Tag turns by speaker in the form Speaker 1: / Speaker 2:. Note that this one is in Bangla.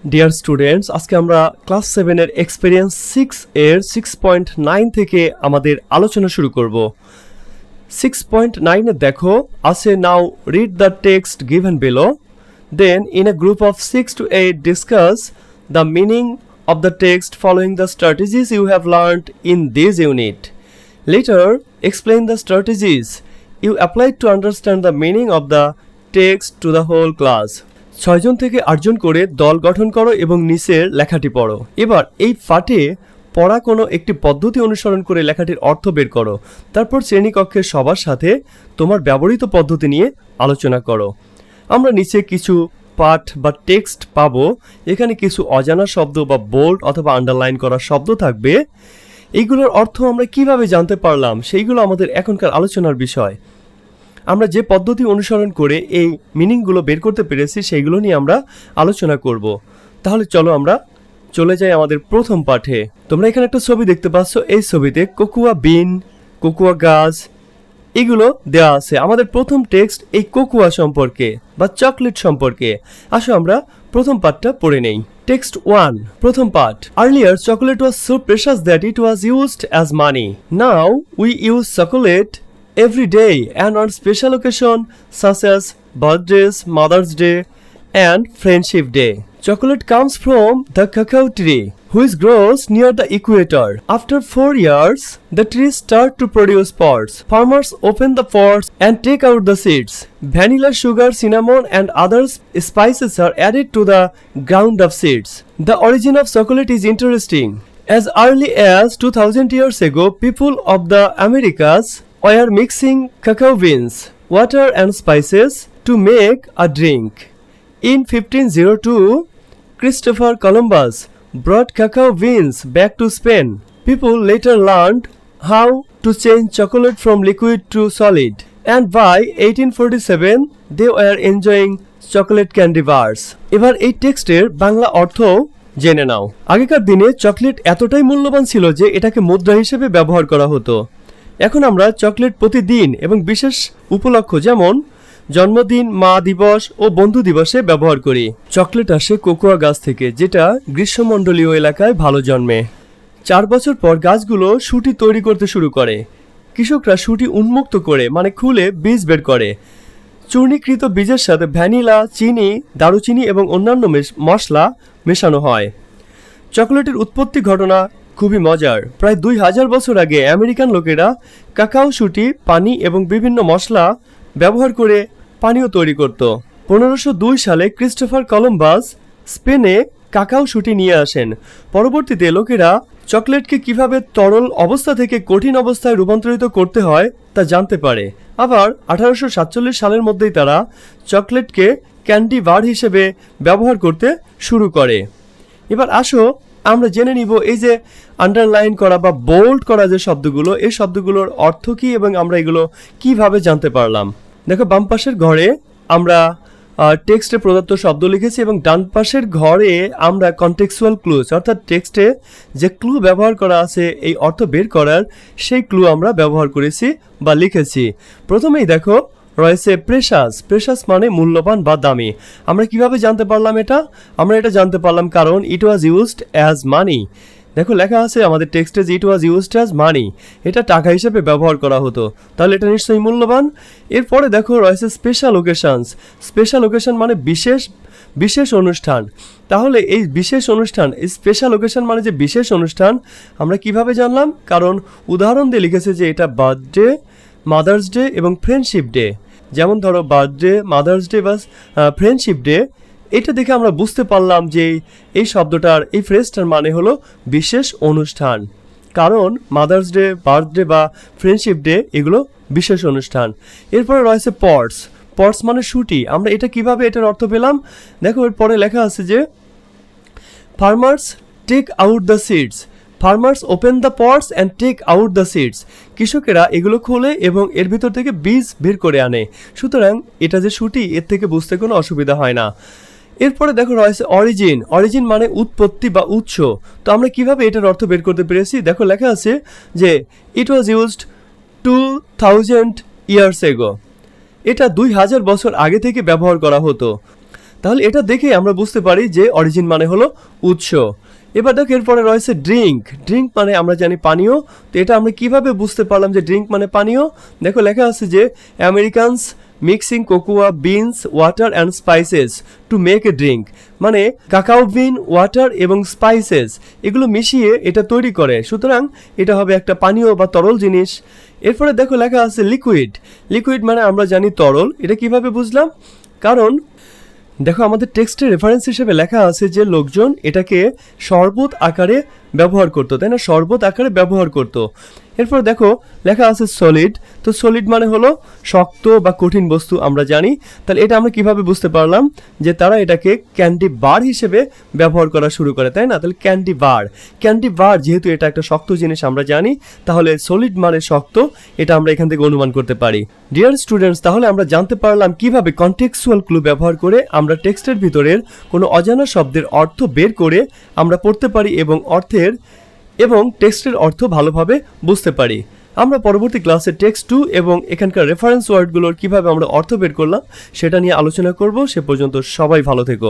Speaker 1: ডিয়ার স্টুডেন্টস, আজকে আমরা ক্লাস 7 এর এক্সপেরিয়েন্স 6 এর 6.9 থেকে আমাদের আলোচনা শুরু করব। 6.9 এ দেখো আছে, now read the text given below, then in a group of 6 to 8 discuss the meaning of the text following the strategies you have learned in this unit. Later, explain the strategies you applied to understand the meaning of the text to the whole class. 6 জন থেকে 8 জন করে দল গঠন করো এবং নিচের লেখাটি পড়ো। এবার এই পাঠে পড়া কোনো একটি পদ্ধতি অনুসরণ করে লেখাটির অর্থ বের করো। তারপর শ্রেণীকক্ষের সবার সাথে তোমার ব্যবহৃত পদ্ধতি নিয়ে আলোচনা করো। আমরা নিচে কিছু পাঠ বা টেক্সট পাবো। এখানে কিছু অজানা শব্দ বা বোল্ড অথবা আন্ডারলাইন করা শব্দ থাকবে। এইগুলোর অর্থ আমরা কিভাবে জানতে পারলাম সেইগুলো আমাদের এখনকার আলোচনার বিষয়। আমরা যে পদ্ধতি অনুসরণ করে এই মিনিংগুলো বের করতে পেরেছি সেইগুলো নিয়ে আমরা আলোচনা করব। তাহলে চলো আমরা চলে যাই আমাদের প্রথম পাঠে। তোমরা এখানে একটা ছবি দেখতে পাচ্ছ। এই ছবিতে কোকোয়া বিন, কোকোয়া গাছ এগুলো দেওয়া আছে। আমাদের প্রথম টেক্সট এই কোকোয়া সম্পর্কে বা চকলেট সম্পর্কে। আসো আমরা প্রথম পাঠটা পড়ে নেই। টেক্সট 1, প্রথম পাঠ। Earlier chocolate was so precious that it was used as money. Now we use chocolate every day and on special occasion such as birthdays, Mother's Day and Friendship Day. Chocolate comes from the cacao tree, which grows near the equator. After 4 years, the trees start to produce pods. Farmers open the pods and take out the seeds. Vanilla, sugar, cinnamon and other spices are added to the ground of seeds. The origin of chocolate is interesting. As early as 2000 years ago, people of the Americas were mixing cacao beans, water and spices to make a drink. In 1502, Christopher Columbus brought cacao beans back to Spain. People later learned how to change chocolate from liquid to solid, and by 1847 they were enjoying chocolate candy bars. এবার এই টেক্সটের বাংলা অর্থ জেনে নাও। আগেকার দিনে চকলেট এতটাই মূল্যবান ছিল যে এটাকে মুদ্রা হিসেবে ব্যবহার করা হতো। এখন আমরা চকলেট প্রতিদিন এবং বিশেষ উপলক্ষ যেমন জন্মদিন, মা দিবস ও বন্ধু দিবসে ব্যবহার করি। চকলেট আসে কোকোয়া গাছ থেকে, যেটা গ্রীষ্মমণ্ডলীয় এলাকায় ভালো জন্মে। 4 বছর পর গাছগুলো শুঁটি তৈরি করতে শুরু করে। কৃষকরা শুঁটি উন্মুক্ত করে মানে খুলে বীজ বের করে। চূর্ণীকৃত বীজের সাথে ভ্যানিলা, চিনি, দারুচিনি এবং অন্যান্য মশলা মেশানো হয়। চকলেটের উৎপত্তি ঘটনা খুবই মজার। প্রায় 2000 বছর আগে আমেরিকান লোকেরা কাকাও শুঁটি, পানি এবং বিভিন্ন মশলা ব্যবহার করে পানীয় তৈরি করত। 1502 সালে ক্রিস্টোফার কলম্বাস স্পেনে কাকাও শুঁটি নিয়ে আসেন। পরবর্তীতে লোকেরা চকলেটকে কিভাবে তরল অবস্থা থেকে কঠিন অবস্থায় রূপান্তরিত করতে হয় তা জানতে পারে। আবার 1847 সালের মধ্যেই তারা চকলেটকে ক্যান্ডি বার হিসেবে ব্যবহার করতে শুরু করে। এবার আসো আমরা জেনে নিব এই যে আন্ডারলাইন করা বা বোল্ড করা যে শব্দগুলো, এই শব্দগুলোর অর্থ কী এবং আমরা এগুলো কিভাবে জানতে পারলাম। দেখো, বাম পাশের ঘরে আমরা টেক্সটে প্রদত্ত শব্দ লিখেছি এবং ডান পাশের ঘরে আমরা কনটেক্সুয়াল ক্লুজ অর্থাৎ টেক্সটে যে ক্লু ব্যবহার করা আছে এই অর্থ বের করার সেই ক্লু আমরা ব্যবহার করেছি বা লিখেছি। প্রথমেই দেখো রয়েছে প্রেশাস। প্রেশাস মানে মূল্যবান বা দামি। আমরা কিভাবে জানতে পারলাম এটা? আমরা এটা জানতে পারলাম কারণ ইট ওয়াজ ইউজড অ্যাজ মানি। দেখো লেখা আছে আমাদের টেক্সটে যে ইট ওয়াজ ইউজড অ্যাজ মানি, এটা টাকা হিসেবে ব্যবহার করা হতো, তাহলে এটা নিশ্চয়ই মূল্যবান। এরপরে দেখো রয়েছে স্পেশাল ওকেশনস। স্পেশাল ওকেশন মানে বিশেষ অনুষ্ঠান। তাহলে এই বিশেষ অনুষ্ঠান, এই স্পেশাল ওকেশন মানে যে বিশেষ অনুষ্ঠান, আমরা কিভাবে জানলাম? কারণ উদাহরণ দিয়ে লিখেছে যে এটা বার্থডে, মাদার্স ডে এবং ফ্রেন্ডশিপ ডে। যেমন ধরো বার্থডে, মাদার্স ডে বা ফ্রেন্ডশিপ ডে, এটা দেখে আমরা বুঝতে পারলাম যে এই শব্দটার, এই ফ্রেজটার মানে হলো বিশেষ অনুষ্ঠান। কারণ মাদার্স ডে, বার্থডে বা ফ্রেন্ডশিপ ডে এগুলো বিশেষ অনুষ্ঠান। এরপরে রয়েছে পডস। পডস মানে শুঁটি। আমরা এটা কিভাবে এটার অর্থ পেলাম? দেখো এরপরে লেখা আছে যে farmers take out the seeds, farmers open the pots and take out the seeds. কৃষকেরা এগুলো খোলে এবং এর ভিতর থেকে বীজ বের করে আনে। সুতরাং এটা যে শুঁটি, এর থেকে বুঝতে কোনো অসুবিধা হয় না। এরপরে দেখো রয়েছে অরিজিন। অরিজিন মানে উৎপত্তি বা উৎস। তো আমরা কিভাবে এটার অর্থ বের করতে পেরেছি? দেখো লেখা আছে যে ইট ওয়াজ ইউজড 2000 years ago। এটা 2000 বছর আগে থেকে ব্যবহার করা হতো। তাহলে এটা দেখে আমরা বুঝতে পারি যে অরিজিন মানে হলো উৎস। এবার দেখো এরপরে রয়েছে ড্রিঙ্ক। ড্রিঙ্ক মানে আমরা জানি পানীয়। তো এটা আমরা কিভাবে বুঝতে পারলাম যে ড্রিঙ্ক মানে পানীয়? দেখো লেখা আছে যে Americans mixing cocoa beans water and spices to make a drink, মানে কাকাও বিন, ওয়াটার এবং স্পাইসেস এগুলো মিশিয়ে এটা তৈরি করে, সুতরাং এটা হবে একটা পানীয় বা তরল জিনিস। এরপরে দেখো লেখা আছে লিকুইড। লিকুইড মানে আমরা জানি তরল। এটা কিভাবে বুঝলাম? কারণ দেখো আমাদের টেক্সটের রেফারেন্স হিসেবে লেখা আছে যে লোকজন এটাকে শরবত আকারে ব্যবহার করতো, তাই না? শরবত আকারে ব্যবহার করতো। এরপর দেখো লেখা আছে সলিড। তো সলিড মানে হলো শক্ত বা কঠিন বস্তু আমরা জানি। তাহলে এটা আমরা কিভাবে বুঝতে পারলাম? যে তারা এটাকে ক্যান্ডি বার হিসেবে ব্যবহার করা শুরু করে, তাই না? তাহলে ক্যান্ডি বার, ক্যান্ডি বার যেহেতু এটা একটা শক্ত জিনিস আমরা জানি, তাহলে সলিড মানে শক্ত, এটা আমরা এখান থেকে অনুমান করতে পারি। ডিয়ার স্টুডেন্টস, তাহলে আমরা জানতে পারলাম কিভাবে কনটেক্সচুয়াল ক্লু ব্যবহার করে আমরা টেক্সটের ভিতরের কোনো অজানা শব্দের অর্থ বের করে আমরা পড়তে পারি এবং টেক্সটের অর্থ ভালোভাবে বুঝতে পারি। আমরা পরবর্তী ক্লাসে টেক্সট 2 এবং এখানকার রেফারেন্স ওয়ার্ডগুলোর কিভাবে আমরা অর্থ বের করলাম সেটা নিয়ে আলোচনা করব। সে পর্যন্ত সবাই ভালো থেকো।